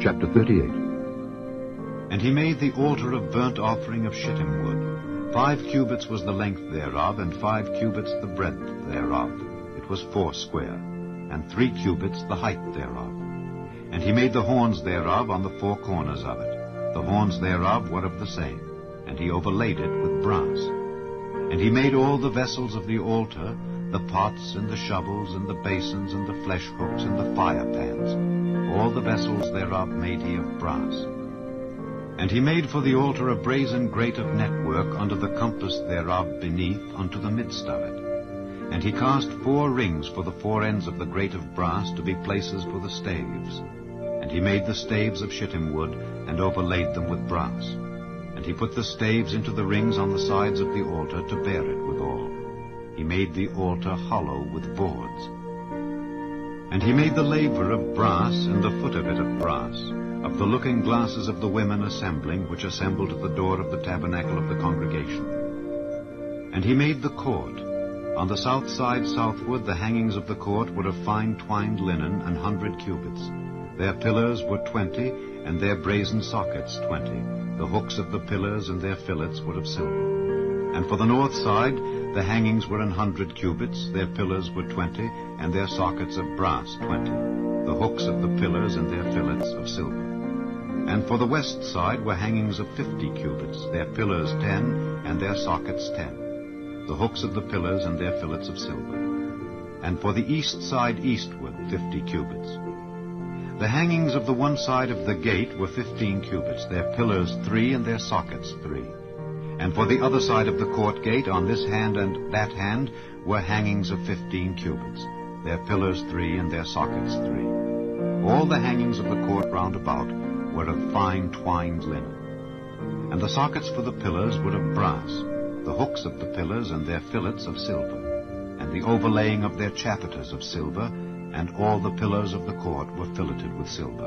chapter 38. And he made the altar of burnt offering of shittim wood. 5 cubits was the length thereof, and 5 cubits the breadth thereof. It was foursquare, and 3 cubits the height thereof. And he made the horns thereof on the 4 corners of it. The horns thereof were of the same, and he overlaid it with brass. And he made all the vessels of the altar, the pots and the shovels and the basins and the flesh hooks and the fire pans. All the vessels thereof made he of brass. And he made for the altar a brazen grate of network under the compass thereof beneath unto the midst of it. And he cast 4 rings for the 4 ends of the grate of brass to be places for the staves. And he made the staves of shittim wood, and overlaid them with brass. And he put the staves into the rings on the sides of the altar to bear it withal. He made the altar hollow with boards. And he made the laver of brass, and the foot of it of brass, of the looking glasses of the women assembling, which assembled at the door of the tabernacle of the congregation. And he made the court. On the south side southward the hangings of the court were of fine twined linen, 100 cubits. Their pillars were 20, and their brazen sockets 20. The hooks of the pillars and their fillets were of silver. And for the north side the hangings were 100 cubits, their pillars were 20, and their sockets of brass 20. The hooks of the pillars and their fillets of silver. And for the west side were hangings of 50 cubits, their pillars 10, and their sockets 10. The hooks of the pillars and their fillets of silver. And for the east side eastward 50 cubits. The hangings of the one side of the gate were 15 cubits, their pillars 3, and their sockets 3. And for the other side of the court gate, on this hand and that hand, were hangings of 15 cubits, their pillars 3, and their sockets 3. All the hangings of the court round about were of fine twined linen. And the sockets for the pillars were of brass, the hooks of the pillars and their fillets of silver, and the overlaying of their chapiters of silver, and all the pillars of the court were filleted with silver.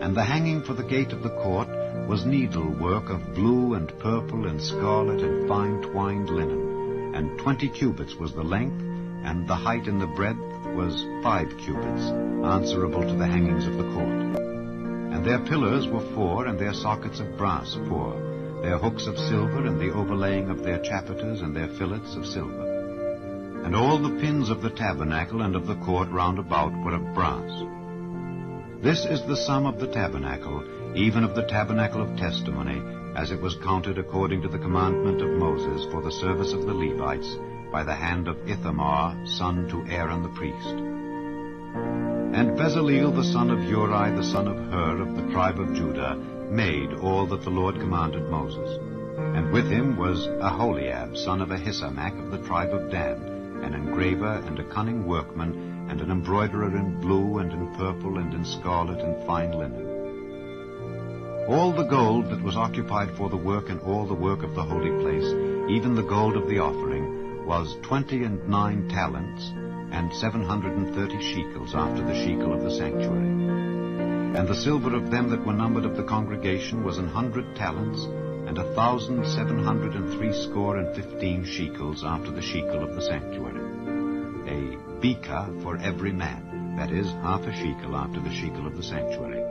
And the hanging for the gate of the court was needlework of blue and purple and scarlet and fine twined linen, and 20 cubits was the length, and the height and the breadth was 5 cubits, answerable to the hangings of the court. And their pillars were 4, and their sockets of brass 4, their hooks of silver, and the overlaying of their chapiters and their fillets of silver. And all the pins of the tabernacle and of the court round about were of brass. This is the sum of the tabernacle, even of the tabernacle of testimony, as it was counted according to the commandment of Moses for the service of the Levites, by the hand of Ithamar, son to Aaron the priest. And Bezaleel the son of Uri, the son of Hur, of the tribe of Judah, made all that the Lord commanded Moses. And with him was Aholiab, son of Ahisamach, of the tribe of Dan, an engraver and a cunning workman, and an embroiderer in blue and in purple and in scarlet and fine linen. All the gold that was occupied for the work and all the work of the holy place, even the gold of the offering, was 29 talents, and 730 shekels after the shekel of the sanctuary. And the silver of them that were numbered of the congregation was 100 talents, and 1,715 shekels after the shekel of the sanctuary. A beka for every man, that is, half a shekel after the shekel of the sanctuary.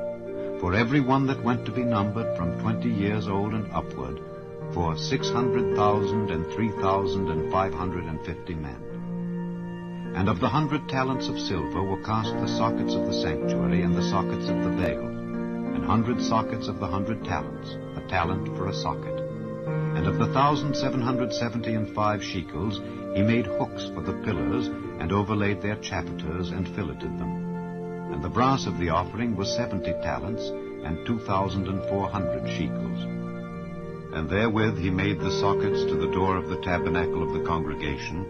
For every one that went to be numbered from 20 years old and upward, for 600,000 and 3,550 men. And of the 100 talents of silver were cast the sockets of the sanctuary and the sockets of the veil, 100 sockets of the 100 talents, a talent for a socket. And of the 1,775 shekels he made hooks for the pillars, and overlaid their chapiters, and filleted them. And the brass of the offering was 70 talents, and 2,400 shekels. And therewith he made the sockets to the door of the tabernacle of the congregation,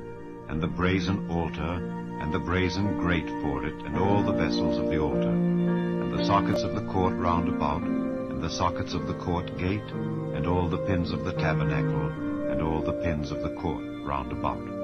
and the brazen altar, and the brazen grate for it, and all the vessels of the altar, and the sockets of the court round about, and the sockets of the court gate, and all the pins of the tabernacle, and all the pins of the court round about.